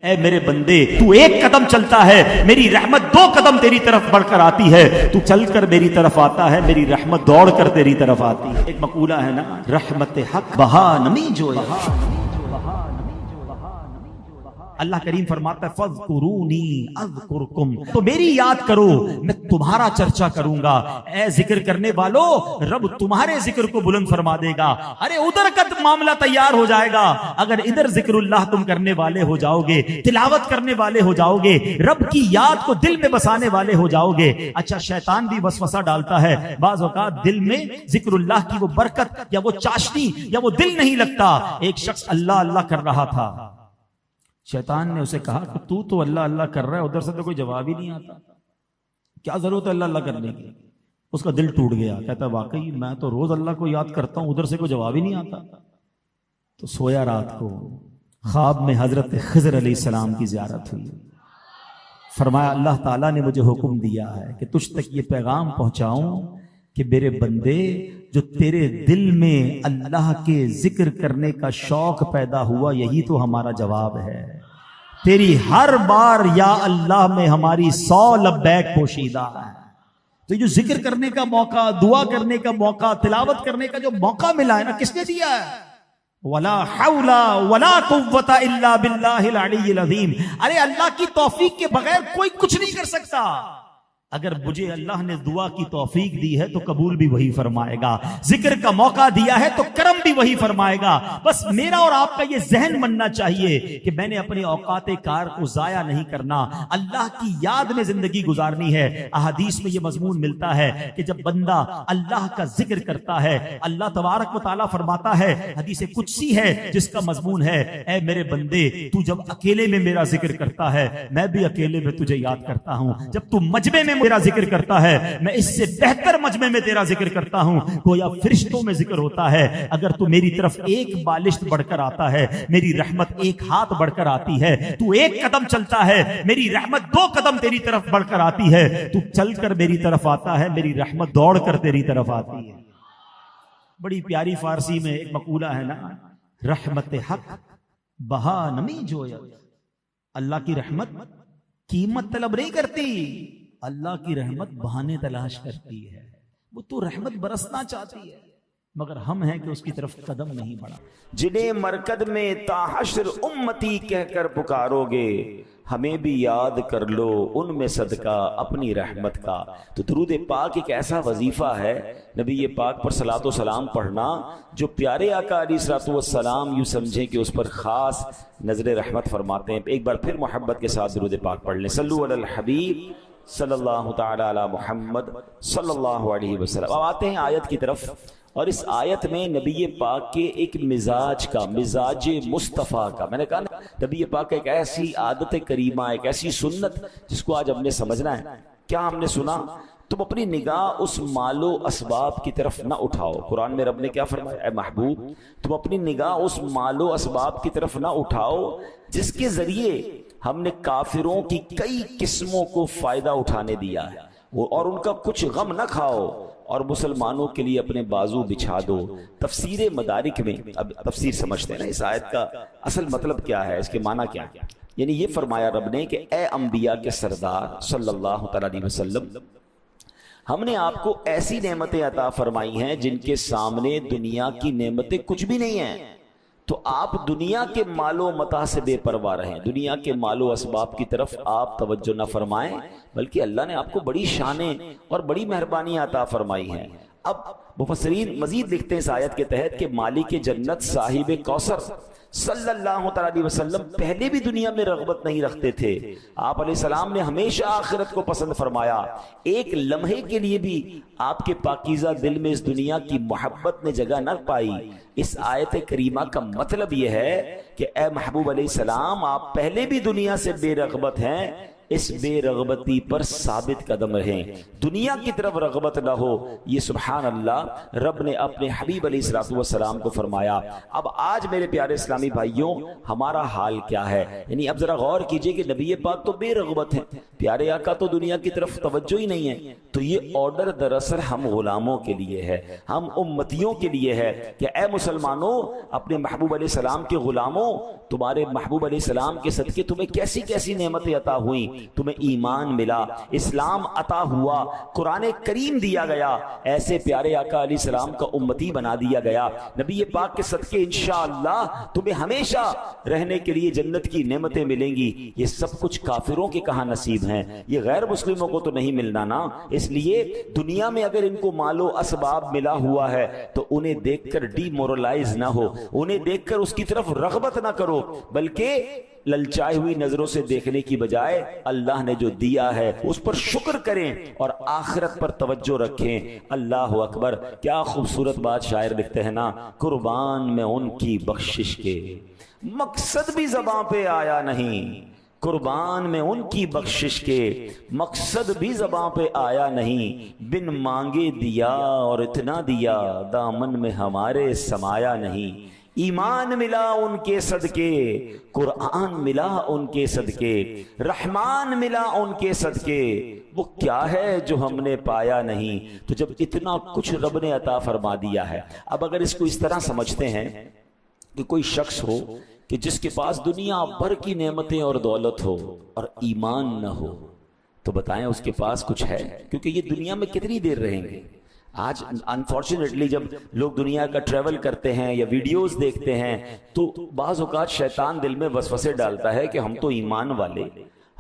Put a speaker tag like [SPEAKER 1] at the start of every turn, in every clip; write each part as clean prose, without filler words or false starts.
[SPEAKER 1] اے میرے بندے تو ایک قدم چلتا ہے میری رحمت دو قدم تیری طرف بڑھ کر آتی ہے، تو چل کر میری طرف آتا ہے میری رحمت دوڑ کر تیری طرف آتی ہے۔ ایک مقولہ ہے نا، رحمت حق بہا نمی جویا۔ اللہ کریم فرماتا ہے فَاذْكُرُونِي اذْكُرْكُمْ، تو میری یاد کرو میں تمہارا چرچا کروں گا۔ اے ذکر کرنے والو، رب تمہارے ذکر کو بلند فرما دے گا۔ ارے ادھر کا معاملہ تیار ہو جائے گا اگر ادھر ذکر اللہ تم کرنے والے ہو جاؤ گے، تلاوت کرنے والے ہو جاؤ گے، رب کی یاد کو دل میں بسانے والے ہو جاؤ گے۔ اچھا شیطان بھی وسوسہ ڈالتا ہے، بعض اوقات دل میں ذکر اللہ کی وہ برکت یا وہ چاشنی یا وہ دل نہیں لگتا۔ ایک شخص اللہ اللہ کر رہا تھا، شیطان نے اسے کہا کہ تو اللہ اللہ کر رہا ہے، ادھر سے تو کوئی جواب ہی نہیں آتا، کیا ضرورت ہے اللہ اللہ کرنے کی؟ اس کا دل ٹوٹ گیا، کہتا واقعی میں تو روز اللہ کو یاد کرتا ہوں، ادھر سے کوئی جواب ہی نہیں آتا۔ تو سویا، رات کو خواب میں حضرت خضر علیہ السلام کی زیارت ہوئی۔ فرمایا اللہ تعالیٰ نے مجھے حکم دیا ہے کہ تجھ تک یہ پیغام پہنچاؤں کہ میرے بندے، جو تیرے دل میں اللہ کے ذکر کرنے کا شوق پیدا ہوا، یہی تو ہمارا جواب ہے۔ تیری ہر بار یا اللہ میں ہماری 100 لبیک پوشیدہ ہے۔ تو یہ جو ذکر کرنے کا موقع، دعا کرنے کا موقع، تلاوت کرنے کا جو موقع ملا ہے نا، کس نے دیا ہے؟ وَلَا حَوْلَ وَلَا قُوَّةَ إِلَّا بِاللَّهِ الْعَلِيِّ الْعَظِيمِ۔ ارے اللہ کی توفیق کے بغیر کوئی کچھ نہیں کر سکتا۔ اگر مجھے اللہ نے دعا کی توفیق دی ہے تو قبول بھی وہی فرمائے گا، ذکر کا موقع دیا ہے تو کرم بھی وہی فرمائے گا۔ بس میرا اور آپ کا یہ ذہن بننا چاہیے کہ میں نے اپنے اوقات کار کو ضائع نہیں کرنا، اللہ کی یاد میں زندگی گزارنی ہے۔ احادیث میں یہ مضمون ملتا ہے کہ جب بندہ اللہ کا ذکر کرتا ہے، اللہ تبارک و تعالیٰ فرماتا ہے، حدیث قدسی ہے جس کا مضمون ہے، اے میرے بندے تو جب اکیلے میں میرا ذکر کرتا ہے میں بھی اکیلے میں تجھے یاد کرتا ہوں، جب تو مجمع میں میرا ذکر کرتا ہے میں اس سے بہتر مجمع میں تیرا ذکر کرتا ہوں۔ گویا فرشتوں میں ذکر ہوتا ہے، اگر تو میری طرف ایک بالشت بڑھ کر آتا ہے میری رحمت ایک ہاتھ بڑھ کر آتی ہے، تو ایک قدم چلتا ہے میری رحمت 2 قدم تیری طرف بڑھ کر آتی ہے، تو چل کر میری طرف آتا ہے میری رحمت دوڑ کر تیری طرف آتی ہے۔ بڑی پیاری فارسی میں ایک مقولہ ہے نا، رحمت حق بہا نمی جویا۔ اللہ کی رحمت قیمت طلب نہیں کرتی، اللہ کی رحمت بہانے تلاش کرتی ہے۔ وہ تو رحمت برسنا چاہتی ہے مگر ہم ہیں کہ اس کی طرف قدم نہیں بڑھا۔
[SPEAKER 2] جنہیں مرکد میں تا حشر امتی کہہ کر پکارو گے، ہمیں بھی یاد کر لو ان میں صدقہ اپنی رحمت کا۔ تو درود پاک ایک ایسا وظیفہ ہے نبی پاک پر صلاۃ و سلام پڑھنا جو پیارے آقا علیہ الصلوۃ والسلام یوں سمجھیں کہ اس پر خاص نظر رحمت فرماتے ہیں۔ ایک بار پھر محبت کے ساتھ درود پاک پڑھ لیں، صلو علی الحبیب صلی اللہ تعالی علی محمد صلی اللہ علیہ وسلم۔ اب آتے ہیں آیت کی طرف، اور اس آیت میں نبی پاک کے ایک مزاج کا، مزاج مصطفیٰ کا، میں نے کہا نبی پاک کا ایک ایسی عادت کریمہ، ایک ایسی سنت جس کو آج ہم نے سمجھنا ہے۔ کیا ہم نے سنا؟ تم اپنی نگاہ اس مال و اسباب کی طرف نہ اٹھاؤ۔ قرآن میں رب نے کیا فرمایا؟ اے محبوب تم اپنی نگاہ اس مال و اسباب کی طرف نہ اٹھاؤ جس کے ذریعے ہم نے کافروں کی کئی قسموں کو فائدہ اٹھانے دیا ہے، اور ان کا کچھ غم نہ کھاؤ، اور مسلمانوں کے لیے اپنے بازو بچھا دو۔ تفسیر مدارک میں، اب تفسیر سمجھتے ہیں نا اس آیت کا اصل مطلب کیا ہے، اس کے معنی کیا ہے۔ یعنی یہ فرمایا رب نے کہ اے انبیاء کے سردار صلی اللہ تعالی علیہ وسلم، ہم نے آپ کو ایسی نعمتیں عطا فرمائی ہیں جن کے سامنے دنیا کی نعمتیں کچھ بھی نہیں ہیں، تو آپ دنیا کے مال و متاع سے بے پرواہ رہیں، دنیا کے مال و اسباب کی طرف آپ توجہ نہ فرمائیں، بلکہ اللہ نے آپ کو بڑی شانیں اور بڑی مہربانی عطا فرمائی ہیں۔ اب مفسرین مزید لکھتے ہیں اس آیت کے تحت کہ مالک جنت صاحب کوثر صلی اللہ تعالی علیہ وسلم پہلے بھی دنیا میں رغبت نہیں رکھتے تھے، آپ علیہ السلام نے ہمیشہ آخرت کو پسند فرمایا، ایک لمحے کے لیے بھی آپ کے پاکیزہ دل میں اس دنیا کی محبت نے جگہ نہ پائی۔ اس آیت کریمہ کا مطلب یہ ہے کہ اے محبوب علیہ السلام آپ پہلے بھی دنیا سے بے رغبت ہیں، اس بے رغبتی پر ثابت قدم رہیں، دنیا کی طرف رغبت نہ ہو۔ یہ سبحان اللہ رب نے اپنے حبیب علیہ الصلوۃ والسلام کو فرمایا۔ اب آج میرے پیارے اسلامی بھائیوں ہمارا حال کیا ہے؟ یعنی اب ذرا غور کیجئے کہ نبی پاک تو بے رغبت ہیں، پیارے آقا تو دنیا کی طرف توجہ ہی نہیں ہے۔ تو یہ آرڈر دراصل ہم غلاموں کے لیے ہے، ہم امتیوں کے لیے ہے کہ اے مسلمانوں، اپنے محبوب علیہ السلام کے غلاموں، تمہارے محبوب علیہ السلام کے صدقے تمہیں کیسی کیسی نعمتیں عطا ہوئیں، تمہیں ایمان ملا، اسلام عطا ہوا، قرآن کریم دیا گیا، ایسے پیارے آقا علیہ السلام کا امتی بنا دیا گیا، نبی پاک کے صدقے انشاءاللہ تمہیں ہمیشہ رہنے کے لیے جنت کی نعمتیں ملیں گی۔ یہ سب کچھ کافروں کے کہاں نصیب ہیں، یہ غیر مسلموں کو تو نہیں ملنا نا۔ اس لیے دنیا میں اگر ان کو مال و اسباب ملا ہوا ہے تو انہیں دیکھ کر ڈی مورلائز نہ ہو، انہیں دیکھ کر اس کی طرف رغبت نہ کرو، بلکہ للچائی ہوئی نظروں سے دیکھنے کی بجائے اللہ نے جو دیا ہے اس پر شکر کریں اور آخرت پر توجہ رکھیں۔ اللہ اکبر، کیا خوبصورت بات شاعر لکھتے ہیں نا، قربان میں ان کی بخشش کے مقصد بھی زباں پہ آیا نہیں، قربان میں ان کی بخشش کے مقصد بھی زباں پہ آیا نہیں، بن مانگے دیا اور اتنا دیا، دامن میں ہمارے سمایا نہیں۔ ایمان ملا ان کے صدقے، قرآن ملا ان کے صدقے، رحمان ملا ان کے صدقے، وہ کیا ہے جو ہم نے پایا نہیں۔ تو جب اتنا کچھ رب نے عطا فرما دیا ہے، اب اگر اس کو اس طرح سمجھتے ہیں کہ کوئی شخص ہو کہ جس کے پاس دنیا بھر کی نعمتیں اور دولت ہو اور ایمان نہ ہو، تو بتائیں اس کے پاس کچھ ہے؟ کیونکہ یہ دنیا میں کتنی دیر رہیں گے۔ آج انفارچونیٹلی جب لوگ دنیا کا ٹریول کرتے ہیں یا ویڈیوز دیکھتے ہیں تو بعض اوقات شیطان دل میں وسوسے ڈالتا ہے کہ ہم تو ایمان والے،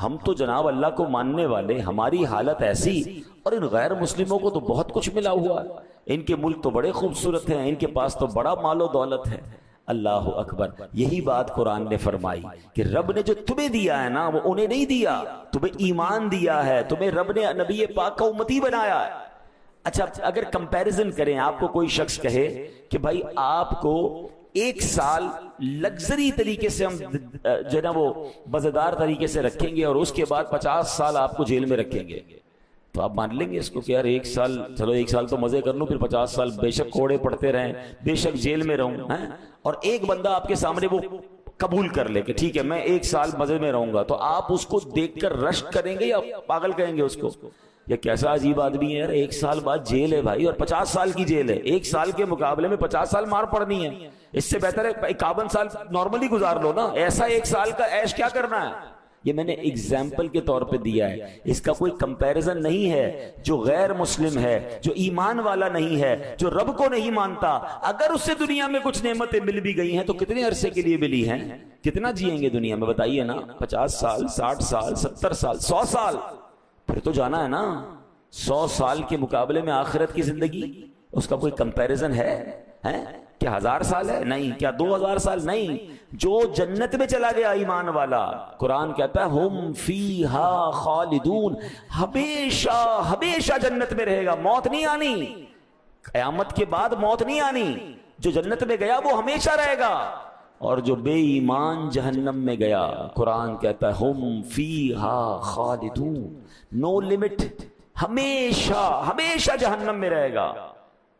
[SPEAKER 2] ہم تو جناب اللہ کو ماننے والے، ہماری حالت ایسی، اور ان غیر مسلموں کو تو بہت کچھ ملا ہوا ہے، ان کے ملک تو بڑے خوبصورت ہیں، ان کے پاس تو بڑا مال و دولت ہے۔ اللہ اکبر، یہی بات قرآن نے فرمائی کہ رب نے جو تمہیں دیا ہے نا وہ انہیں نہیں دیا، تمہیں ایمان دیا ہے، تمہیں رب نے نبی پاک کا امتی بنایا ہے۔ اچھا اگر کمپیریزن کریں، آپ کو کوئی شخص کہے کہ بھائی آپ کو ایک سال لگزری طریقے سے ہم جو ہے نا وہ مزیدار طریقے سے رکھیں گے اور اس کے بعد 50 سال آپ کو جیل میں رکھیں گے، تو آپ مان لیں گے اس کو کہ یار ایک سال، چلو ایک سال تو مزے کر لوں، پھر 50 سال بے شک کوڑے پڑتے رہیں، بے شک جیل میں رہوں، اور ایک بندہ آپ کے سامنے وہ قبول کر لے کہ ٹھیک ہے میں ایک سال مزے میں رہوں گا، تو آپ اس کو دیکھ کر رشک کریں گے یا پاگل کہیں گے اس کو؟ یہ کیسا عجیب آدمی ہے یار، ایک سال بعد جیل ہے بھائی، اور 50 سال کی جیل ہے، ایک سال کے مقابلے میں 50 سال مار پڑنی ہے، اس سے بہتر ہے 51 سال نارملی گزار لو نا، ایسا ایک سال کا عیش کیا کرنا ہے؟ یہ میں نے اگزامپل کے طور پہ دیا ہے، اس کا کوئی کمپیریزن نہیں ہے۔ جو غیر مسلم ہے، جو ایمان والا نہیں ہے، جو رب کو نہیں مانتا، اگر اس سے دنیا میں کچھ نعمتیں مل بھی گئی ہیں تو کتنے عرصے کے لیے ملی ہیں؟ کتنا جئیں گے دنیا میں بتائیے نا؟ 50 سال، 60 سال، 70 سال، 100 سال، پھر تو جانا ہے نا۔ 100 سال کے مقابلے میں آخرت کی زندگی، اس کا کوئی کمپیریزن ہے؟ کیا 1000 سال ہے؟ نہیں۔ کیا 2000 سال؟ نہیں۔ جو جنت میں چلا گیا ایمان والا، قرآن کہتا ہے ہم فیہا خالدون، ہمیشہ ہمیشہ جنت میں رہے گا، موت نہیں آنی، قیامت کے بعد موت نہیں آنی۔ جو جنت میں گیا وہ ہمیشہ رہے گا، اور جو بے ایمان جہنم میں گیا، قرآن کہتا ہے ہم فیہا خالدون، نو لمٹ، ہمیشہ ہمیشہ جہنم میں رہے گا۔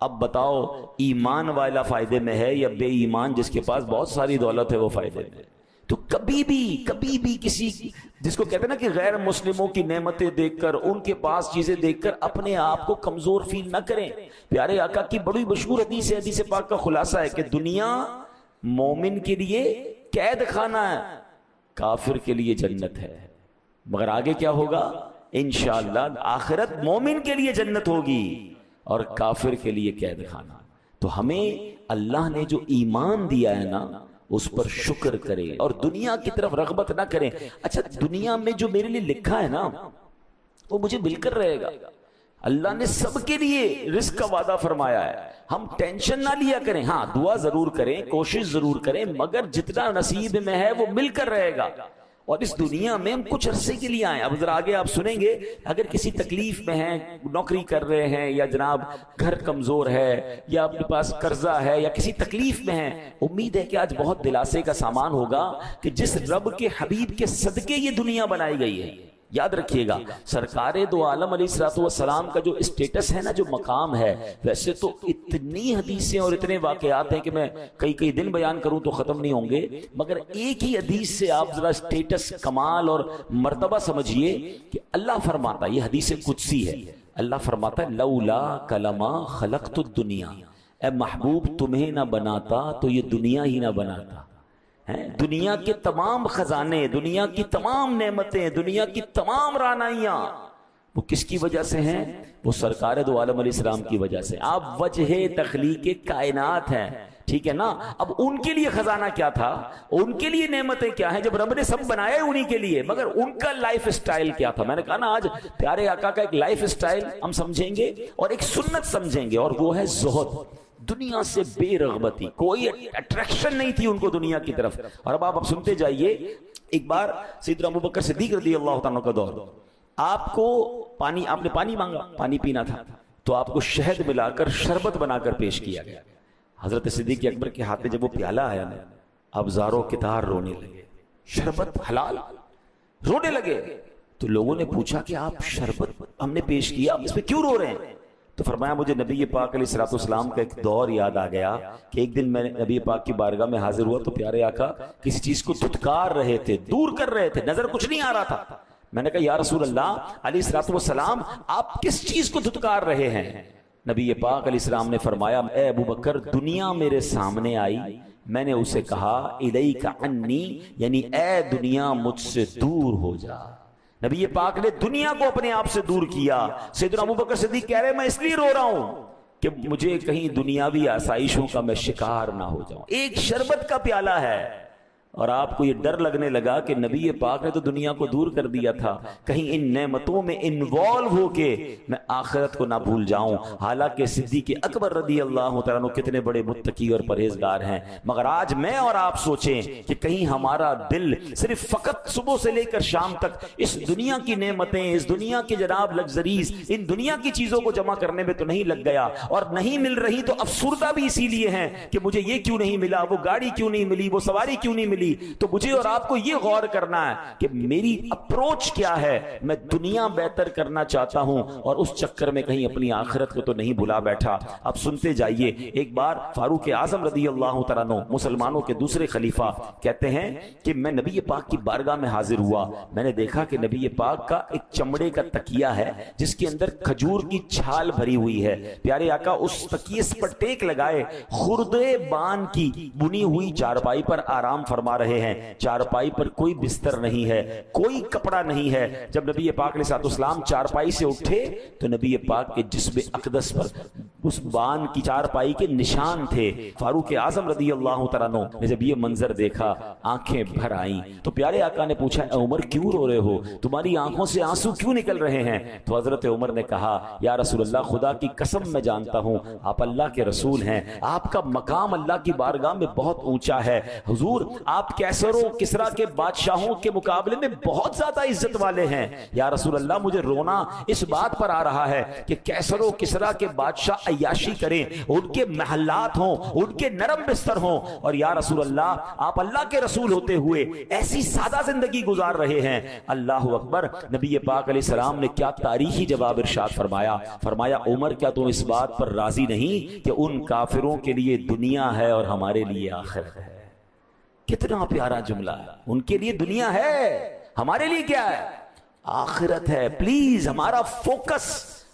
[SPEAKER 2] اب بتاؤ ایمان والا فائدے میں ہے یا بے ایمان جس کے پاس بہت ساری دولت ہے وہ فائدے میں؟ تو کبھی بھی کسی جس کو کہتے ہیں نا کہ غیر مسلموں کی نعمتیں دیکھ کر، ان کے پاس چیزیں دیکھ کر اپنے آپ کو کمزور فیل نہ کریں۔ پیارے آقا کی بڑی مشہور حدیث ہے، حدیث پاک کا خلاصہ ہے کہ دنیا مومن کے لیے قید خانہ ہے، کافر کے لیے جنت ہے، مگر آگے کیا ہوگا؟ انشاءاللہ آخرت مومن کے لیے جنت ہوگی اور کافر کے لیے قید خانہ۔ تو ہمیں اللہ نے جو ایمان دیا ہے نا اس پر شکر کریں اور دنیا کی طرف رغبت نہ کریں۔ اچھا دنیا میں جو میرے لیے لکھا ہے نا وہ مجھے مل کر رہے گا، اللہ نے سب کے لیے رزق کا وعدہ فرمایا ہے، ہم ٹینشن نہ لیا کریں، ہاں دعا ضرور کریں، کوشش ضرور کریں، مگر جتنا نصیب میں ہے وہ مل کر رہے گا۔ اور اس دنیا میں ہم کچھ عرصے کے لیے آئے، اب ذرا آگے آپ سنیں گے، اگر کسی تکلیف میں ہیں، نوکری کر رہے ہیں، یا جناب گھر کمزور ہے، یا اپنے پاس قرضہ ہے، یا کسی تکلیف میں ہیں، امید ہے کہ آج بہت دلاسے کا سامان ہوگا کہ جس رب کے حبیب کے صدقے یہ دنیا بنائی گئی ہے، یاد رکھیے گا سرکار دو عالم علیہ الصلوۃ والسلام کا جو اسٹیٹس ہے نا، جو مقام ہے، ویسے تو اتنی حدیثیں اور اتنے واقعات ہیں کہ میں کئی دن بیان کروں تو ختم نہیں ہوں گے، مگر ایک ہی حدیث سے آپ ذرا اسٹیٹس، کمال اور مرتبہ سمجھیے کہ اللہ فرماتا، یہ حدیث قدسی ہے، اللہ فرماتا ہے لولا کلمہ خلقت الدنیا، اے محبوب تمہیں نہ بناتا تو یہ دنیا ہی نہ بناتا۔ دنیا کے تمام خزانے، دنیا کی تمام نعمتیں، دنیا کی تمام رعنائیاں وہ کس کی وجہ سے ہیں؟ وہ سرکار دو عالم علیہ السلام کی وجہ سے۔ آپ وجہ تخلیق کائنات ہیں، ٹھیک ہے نا؟ اب ان کے لیے خزانہ کیا تھا، ان کے لیے نعمتیں کیا ہیں، جب رب نے سب بنایا انہی کے لیے، مگر ان کا لائف سٹائل کیا تھا؟ میں نے کہا نا آج پیارے آقا کا ایک لائف سٹائل ہم سمجھیں گے اور ایک سنت سمجھیں گے، اور وہ ہے زہد، دنیا سے بے رغبتی، کوئی اٹریکشن نہیں تھی ان کو دنیا کی طرف۔ اور اب سنتے جائیے، ایک بار سیدنا ابوبکر صدیق رضی اللہ تعالیٰ کا دور، آپ کو پانی، آپ نے پانی مانگا، پانی پینا تھا، تو آپ کو شہد ملا کر شربت بنا کر پیش کیا گیا۔ حضرت صدیق اکبر کے ہاتھ میں جب وہ پیالہ آیا نا، اب زاروں کتار رونے لگے، شربت حلال، رونے لگے۔ تو لوگوں نے پوچھا کہ آپ شربت ہم نے پیش کیا، اس پہ کیوں رو رہے ہیں؟ تو فرمایا مجھے نبی پاک علیہ الصلوۃ والسلام کا ایک دور یاد آ گیا کہ ایک دن میں نبی پاک کی بارگاہ میں حاضر ہوا تو پیارے آقا کسی چیز کو دھتکار رہے تھے، دور کر رہے تھے، نظر کچھ نہیں آ رہا تھا۔ میں نے کہا یا رسول اللہ علیہ الصلوۃ والسلام آپ کس چیز کو دھتکار رہے ہیں؟ نبی پاک علیہ السلام نے فرمایا اے ابوبکر، دنیا میرے سامنے آئی، میں نے اسے کہا الیک عنی، یعنی اے دنیا مجھ سے دور ہو جا۔ نبی پاک نے دنیا کو اپنے آپ سے دور کیا۔ سیدنا ابوبکر صدیق کہہ رہے میں اس لیے رو رہا ہوں کہ مجھے کہیں دنیاوی آسائشوں کا میں شکار نہ ہو جاؤں۔ ایک شربت کا پیالہ ہے، اور آپ کو یہ ڈر لگنے لگا کہ نبی پاک نے تو دنیا کو دور کر دیا تھا، کہیں ان نعمتوں میں انوالو ہو کے میں آخرت کو نہ بھول جاؤں۔ حالانکہ صدیق اکبر رضی اللہ تعالیٰ عنہ کتنے بڑے متقی اور پرہیزگار ہیں، مگر آج میں اور آپ سوچیں کہ کہیں ہمارا دل صرف فقط صبح سے لے کر شام تک اس دنیا کی نعمتیں، اس دنیا کی جناب لگژریز، ان دنیا کی چیزوں کو جمع کرنے میں تو نہیں لگ گیا، اور نہیں مل رہی تو افسردہ بھی اسی لیے ہیں کہ مجھے یہ کیوں نہیں ملا، وہ گاڑی کیوں نہیں ملی، وہ سواری کیوں نہیں ملی۔ تو مجھے اور آپ کو یہ غور کرنا ہے کہ میری اپروچ کیا ہے، میں دنیا بہتر کرنا چاہتا ہوں اور اس چکر میں کہیں اپنی آخرت کو تو نہیں بھلا بیٹھا۔ اب سنتے جائیے، ایک بار فاروق اعظم رضی اللہ تعالیٰ عنہ مسلمانوں کے دوسرے خلیفہ کہتے ہیں کہ میں نبی پاک کی بارگاہ میں حاضر ہوا، میں نے دیکھا کہ نبی پاک کا ایک چمڑے کا تکیہ ہے جس کے اندر کھجور کی چھال بھری ہوئی ہے۔ پیارے آقا اس تکیے پر ٹیک لگائے خردے بان کی بنی ہوئی چارپائی پر آرام فرما رہے ہیں۔ چارپائی پر کوئی بستر نہیں ہے، کوئی کپڑا نہیں ہے۔ جب نبی پاک علیہ السلام چارپائی سے اٹھے تو نبی پاک کے جسم اقدس پر اس بان کی چارپائی کے نشان تھے۔ فاروق اعظم رضی اللہ تعالیٰ عنہ نے جب یہ منظر دیکھا آنکھیں بھر آئیں، تو پیارے آقا نے پوچھا اے عمر کیوں رو رہے ہو، تمہاری آنکھوں سے آنسو کیوں نکل رہے ہیں؟ تو حضرت عمر نے کہا یا رسول اللہ خدا کی قسم میں جانتا ہوں آپ اللہ کے رسول ہیں، آپ کا مقام اللہ کی بارگاہ میں بہت اونچا ہے، حضور آپ کیسر و کسرا کے بادشاہوں کے مقابلے میں بہت زیادہ عزت والے ہیں۔ یا رسول اللہ مجھے رونا اس بات پر آ رہا ہے کہ کیسر و کسرا کے بادشاہ عیاشی کریں، ان کے محلات ہوں، ان کے نرم بستر ہوں، اور یا رسول اللہ آپ اللہ کے رسول ہوتے ہوئے ایسی سادہ زندگی گزار رہے ہیں۔ اللہ اکبر۔ نبی پاک علیہ السلام نے کیا تاریخی جواب ارشاد فرمایا، فرمایا عمر کیا تم اس بات پر راضی نہیں کہ ان کافروں کے لیے دنیا ہے اور ہمارے لیے آخرت ہے؟ کتنا پیارا جملہ ہے، ان کے لیے دنیا ہے، ہمارے لیے کیا ہے؟ آخرت ہے۔ پلیز ہمارا فوکس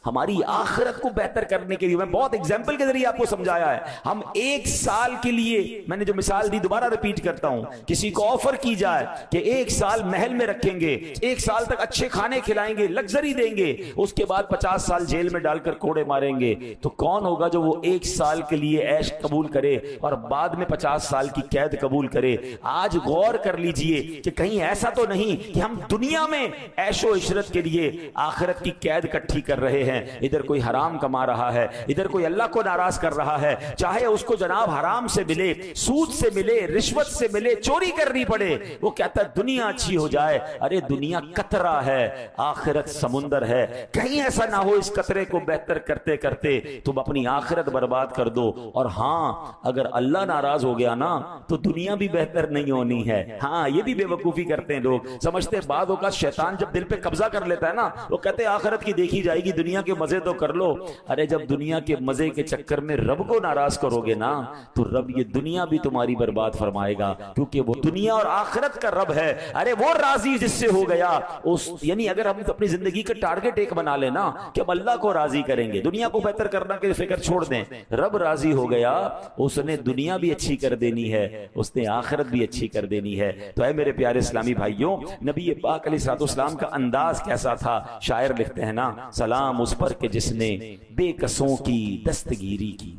[SPEAKER 2] ہماری آخرت کو بہتر کرنے کے لیے، میں بہت ایگزامپل کے ذریعے آپ کو سمجھایا ہے، ہم ایک سال کے لیے، میں نے جو مثال دی دوبارہ ریپیٹ کرتا ہوں، کسی کو آفر کی جائے کہ ایک سال محل میں رکھیں گے، ایک سال تک اچھے کھانے کھلائیں گے، لگژری دیں گے، اس کے بعد 50 سال جیل میں ڈال کر کوڑے ماریں گے، تو کون ہوگا جو وہ ایک سال کے لیے عیش قبول کرے اور بعد میں 50 سال کی قید قبول کرے؟ آج غور کر لیجئے کہ کہیں ایسا تو نہیں کہ ہم دنیا میں عیش و عشرت کے لیے آخرت کی قید اکٹھی کر رہے ہیں۔ ہیں, ادھر کوئی حرام کما رہا ہے, ادھر کوئی اللہ کو ناراض کر رہا ہے, چاہے اس کو جناب حرام سے ملے, سود سے ملے, رشوت سے ملے, چوری کرنی پڑے, وہ کہتا ہے دنیا اچھی ہو جائے. ارے دنیا قطرہ ہے, آخرت سمندر ہے. کہیں ایسا نہ ہو اس قطرے کو بہتر کرتے کرتے تم اپنی آخرت برباد کر دو. اور ہاں, اگر اللہ ناراض ہو گیا نا تو دنیا بھی بہتر نہیں ہونی ہے. ہاں, یہ بھی بے وقوفی کرتے ہیں لوگ, سمجھتے ہیں بعض اوقات شیطان جب دل پہ قبضہ کر لیتا ہے نا, وہ کہتے ہیں آخرت کی دیکھی جائے گی, دنیا کے مزے تو کر لو. ارے جب دنیا کے مزے کے چکر میں رب کو ناراض کرو گے نا تو رب یہ دنیا بھی تمہاری برباد فرمائے گا, کیونکہ وہ دنیا اور آخرت کا رب ہے. ارے وہ راضی جس سے ہو گیا اس, یعنی اگر ہم اپنی زندگی کا ٹارگٹ ایک بنا لینا کہ ہم اللہ کو راضی کریں گے, دنیا کو بہتر کرنا کی فکر چھوڑ دیں, رب راضی ہو گیا, اس نے دنیا بھی اچھی کر دینی ہے, اس نے آخرت بھی اچھی کر دینی ہے. تو اے میرے پیارے اسلامی بھائیوں, نبی پاک علیہ الصلوۃ والسلام کا انداز کیسا تھا؟ شاعر لکھتے ہیں نا, سلام اس پر کہ جس نے بے کسوں کی دستگیری کی,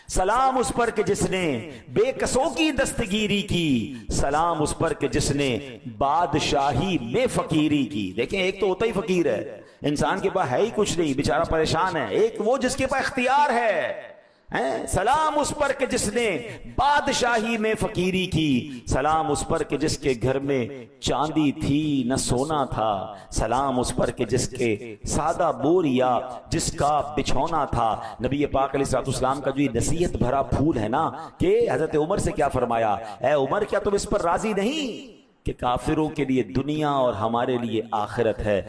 [SPEAKER 2] سلام اس پر کہ جس نے بے کسوں کی دستگیری کی, سلام اس پر کہ جس نے بادشاہی میں فقیری کی. دیکھیں, ایک تو ہوتا ہی فقیر ہے, انسان کے پاس ہے ہی کچھ نہیں, بیچارہ پریشان ہے. ایک وہ جس کے پاس اختیار ہے. سلام اس پر کہ جس نے بادشاہی میں فقیری کی, سلام اس پر کہ جس کے گھر میں چاندی تھی نہ سونا تھا, سلام اس پر کہ جس کے سادہ بوریا جس کا بچھونا تھا. نبی پاک علیہ الصلوۃ والسلام کا جو یہ نصیحت بھرا پھول ہے نا, کہ حضرت عمر سے کیا فرمایا, اے عمر کیا تم اس پر راضی نہیں کہ کافروں کے لیے دنیا اور ہمارے لیے آخرت ہے؟